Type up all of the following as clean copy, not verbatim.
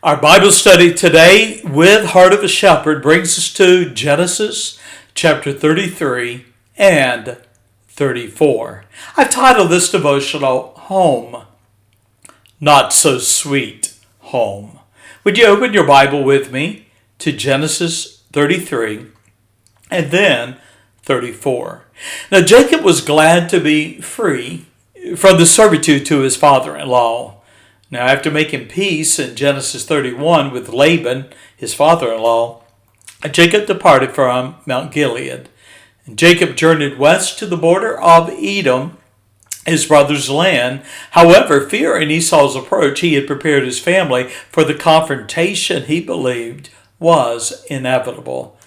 Our Bible study today with Heart of a Shepherd brings us to Genesis chapter 33 and 34. I've titled this devotional, Home, Not So Sweet Home. Would you open your Bible with me to Genesis 33 and then 34. Now Jacob was glad to be free from the servitude to his father-in-law. Now, after making peace in Genesis 31 with Laban, his father-in-law, Jacob departed from Mount Gilead. And Jacob journeyed west to the border of Edom, his brother's land. However, fearing Esau's approach, he had prepared his family for the confrontation he believed was inevitable.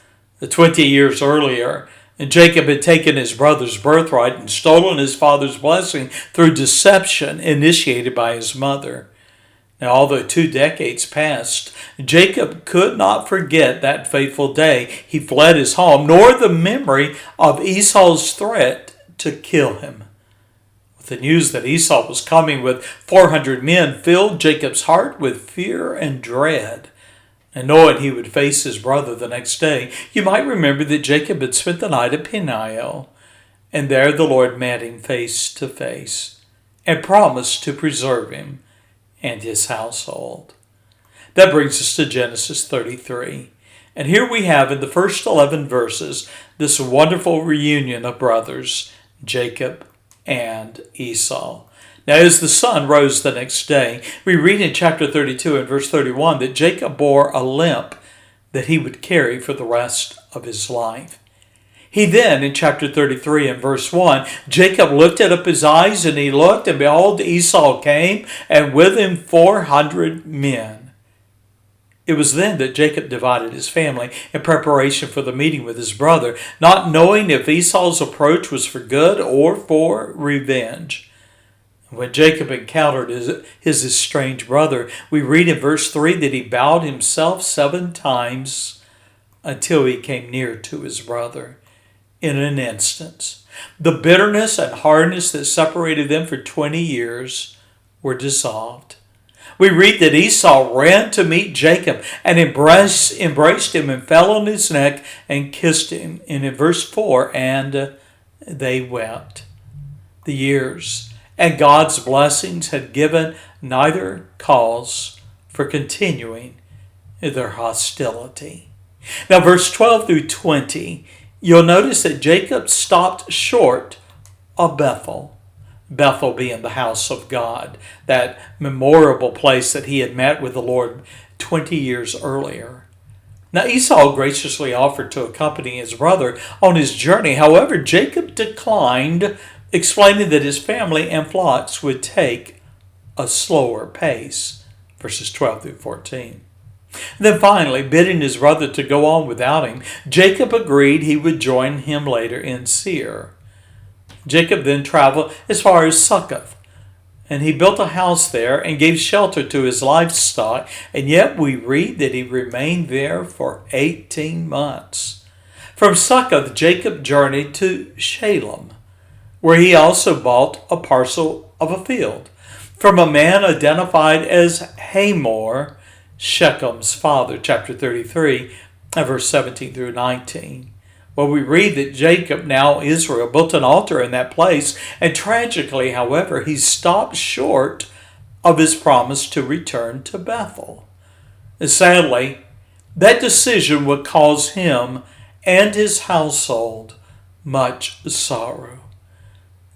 20 years earlier, Jacob had taken his brother's birthright and stolen his father's blessing through deception initiated by his mother. Now, although 2 decades passed, Jacob could not forget that fateful day he fled his home, nor the memory of Esau's threat to kill him. With the news that Esau was coming with 400 men filled Jacob's heart with fear and dread. And knowing he would face his brother the next day, you might remember that Jacob had spent the night at Peniel, and there the Lord met him face to face and promised to preserve him and his household. That brings us to Genesis 33. And here we have in the first 11 verses this wonderful reunion of brothers, Jacob and Esau. Now as the sun rose the next day, we read in chapter 32 and verse 31 that Jacob bore a limp that he would carry for the rest of his life. He then, in chapter 33 and verse 1, Jacob lifted up his eyes, and he looked, and behold, Esau came, and with him 400 men. It was then that Jacob divided his family in preparation for the meeting with his brother, not knowing if Esau's approach was for good or for revenge. When Jacob encountered his estranged brother, we read in verse 3 that he bowed himself 7 times until he came near to his brother. In an instant, the bitterness and hardness that separated them for 20 years were dissolved. We read that Esau ran to meet Jacob and embraced him and fell on his neck and kissed him. And in verse 4, and they wept. The years and God's blessings had given neither cause for continuing their hostility. Now verse 12 through 20, you'll notice that Jacob stopped short of Bethel. Bethel being the house of God, that memorable place that he had met with the Lord 20 years earlier. Now Esau graciously offered to accompany his brother on his journey. However, Jacob declined, explaining that his family and flocks would take a slower pace. Verses 12 through 14. Then finally, bidding his brother to go on without him, Jacob agreed he would join him later in Seir. Jacob then traveled as far as Succoth, and he built a house there and gave shelter to his livestock, and yet we read that he remained there for 18 months. From Succoth, Jacob journeyed to Shalem, where he also bought a parcel of a field from a man identified as Hamor, Shechem's father, chapter 33, verse 17 through 19. Well, we read that Jacob, now Israel, built an altar in that place, and tragically, however, he stopped short of his promise to return to Bethel. And sadly, that decision would cause him and his household much sorrow.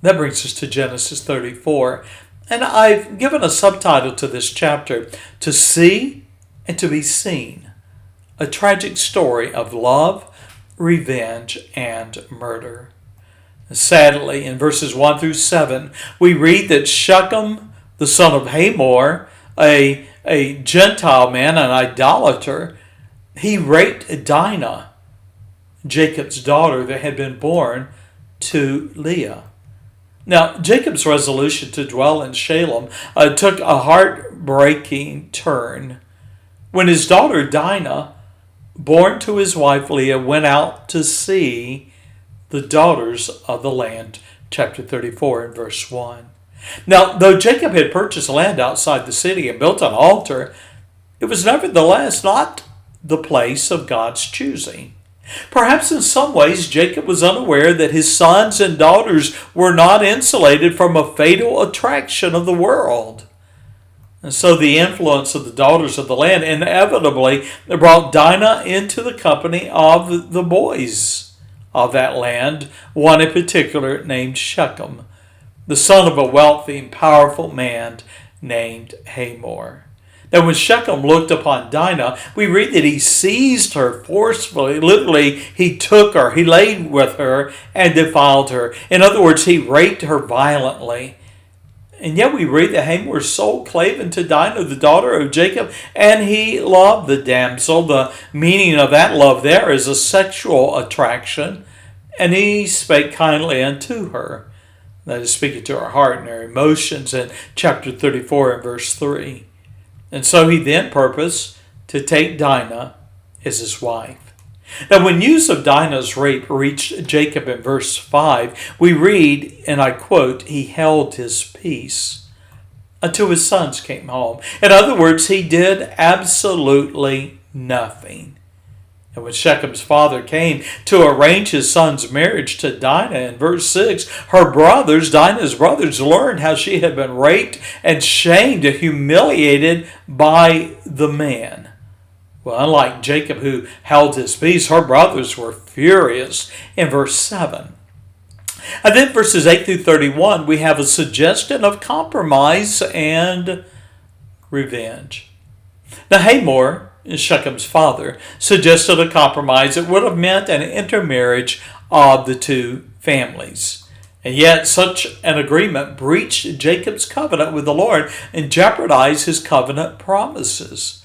That brings us to Genesis 34, and I've given a subtitle to this chapter, To See and to Be Seen, a tragic story of love, revenge, and murder. Sadly, in verses 1 through 7, we read that Shechem, the son of Hamor, a Gentile man, an idolater, he raped Dinah, Jacob's daughter that had been born to Leah. Now, Jacob's resolution to dwell in Shalem took a heartbreaking turn when his daughter Dinah, born to his wife Leah, went out to see the daughters of the land. Chapter 34 and verse 1. Now, though Jacob had purchased land outside the city and built an altar, it was nevertheless not the place of God's choosing. Perhaps in some ways Jacob was unaware that his sons and daughters were not insulated from a fatal attraction of the world. And so the influence of the daughters of the land inevitably brought Dinah into the company of the boys of that land, one in particular named Shechem, the son of a wealthy and powerful man named Hamor. Now when Shechem looked upon Dinah, we read that he seized her forcefully. Literally, he took her, he laid with her, and defiled her. In other words, he raped her violently. And yet we read that Hamor's soul clave unto Dinah, the daughter of Jacob, and he loved the damsel. The meaning of that love there is a sexual attraction. And he spake kindly unto her. That is, speaking to her heart and her emotions in chapter 34 and verse 3. And so he then purposed to take Dinah as his wife. Now, when news of Dinah's rape reached Jacob in verse 5, we read, and I quote, he held his peace until his sons came home. In other words, he did absolutely nothing. And when Shechem's father came to arrange his son's marriage to Dinah in verse 6, her brothers, Dinah's brothers, learned how she had been raped and shamed and humiliated by the man. Well, unlike Jacob, who held his peace, her brothers were furious in verse 7. And then verses 8 through 31, we have a suggestion of compromise and revenge. Now, Hamor, Shechem's father, suggested a compromise that would have meant an intermarriage of the two families. And yet such an agreement breached Jacob's covenant with the Lord and jeopardized his covenant promises.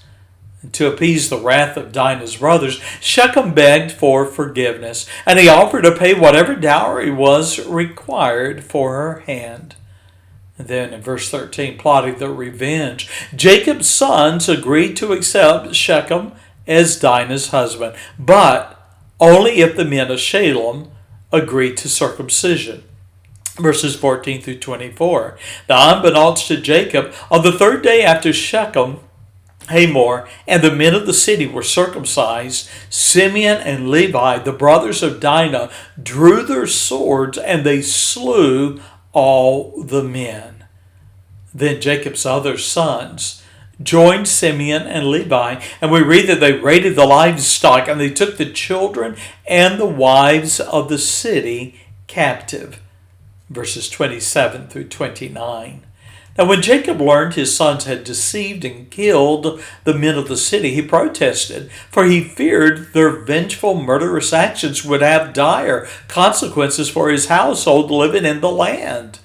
And to appease the wrath of Dinah's brothers, Shechem begged for forgiveness, and he offered to pay whatever dowry was required for her hand. And then in verse 13, plotting the revenge, Jacob's sons agreed to accept Shechem as Dinah's husband, but only if the men of Shalem agreed to circumcision. Verses 14 through 24. Now, unbeknownst to Jacob, on the third day after Shechem, Hamor and the men of the city were circumcised, Simeon and Levi, the brothers of Dinah, drew their swords and they slew all the men. Then Jacob's other sons joined Simeon and Levi, and we read that they raided the livestock and they took the children and the wives of the city captive. Verses 27 through 29. Now when Jacob learned his sons had deceived and killed the men of the city, he protested, for he feared their vengeful, murderous actions would have dire consequences for his household living in the land.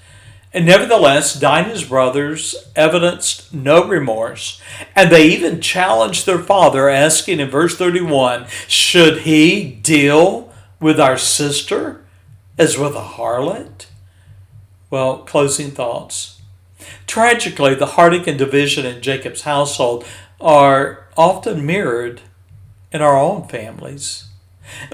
And nevertheless, Dinah's brothers evidenced no remorse, and they even challenged their father, asking in verse 31, should he deal with our sister as with a harlot? Well, closing thoughts. Tragically, the heartache and division in Jacob's household are often mirrored in our own families.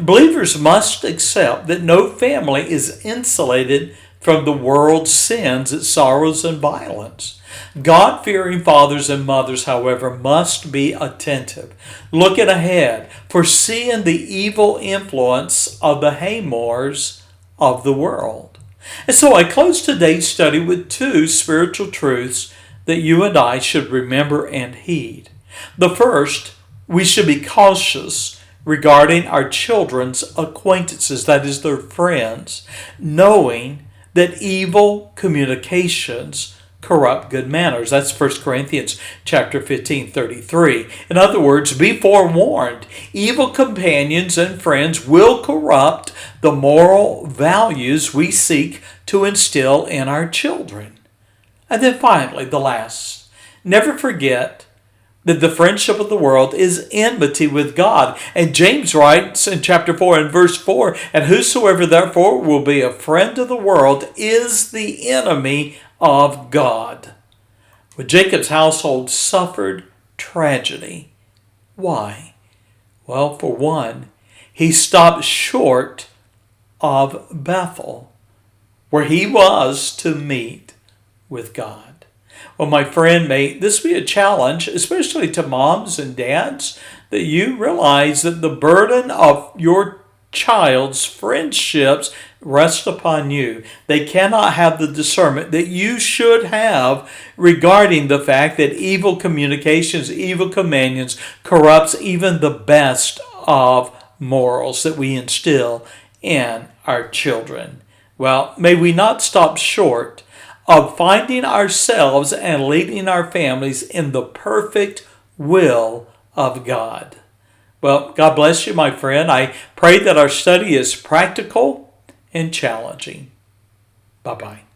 Believers must accept that no family is insulated from the world's sins, its sorrows, and violence. God-fearing fathers and mothers, however, must be attentive, looking ahead, foreseeing the evil influence of the Hamors of the world. And so I close today's study with two spiritual truths that you and I should remember and heed. The first, we should be cautious regarding our children's acquaintances, that is, their friends, knowing that evil communications corrupt good manners. That's 1 Corinthians chapter 15:33. In other words, be forewarned. Evil companions and friends will corrupt the moral values we seek to instill in our children. And then finally, the last. Never forget that the friendship of the world is enmity with God. And James writes in chapter 4 and verse 4, and whosoever therefore will be a friend of the world is the enemy of God. Well, Jacob's household suffered tragedy. Why? Well, for one, he stopped short of Bethel, where he was to meet with God. Well, my friend, may this be a challenge, especially to moms and dads, that you realize that the burden of your child's friendships rests upon you. They cannot have the discernment that you should have regarding the fact that evil communications, evil companions corrupts even the best of morals that we instill in our children. Well, may we not stop short of finding ourselves and leading our families in the perfect will of God. Well, God bless you, my friend. I pray that our study is practical and challenging. Bye-bye.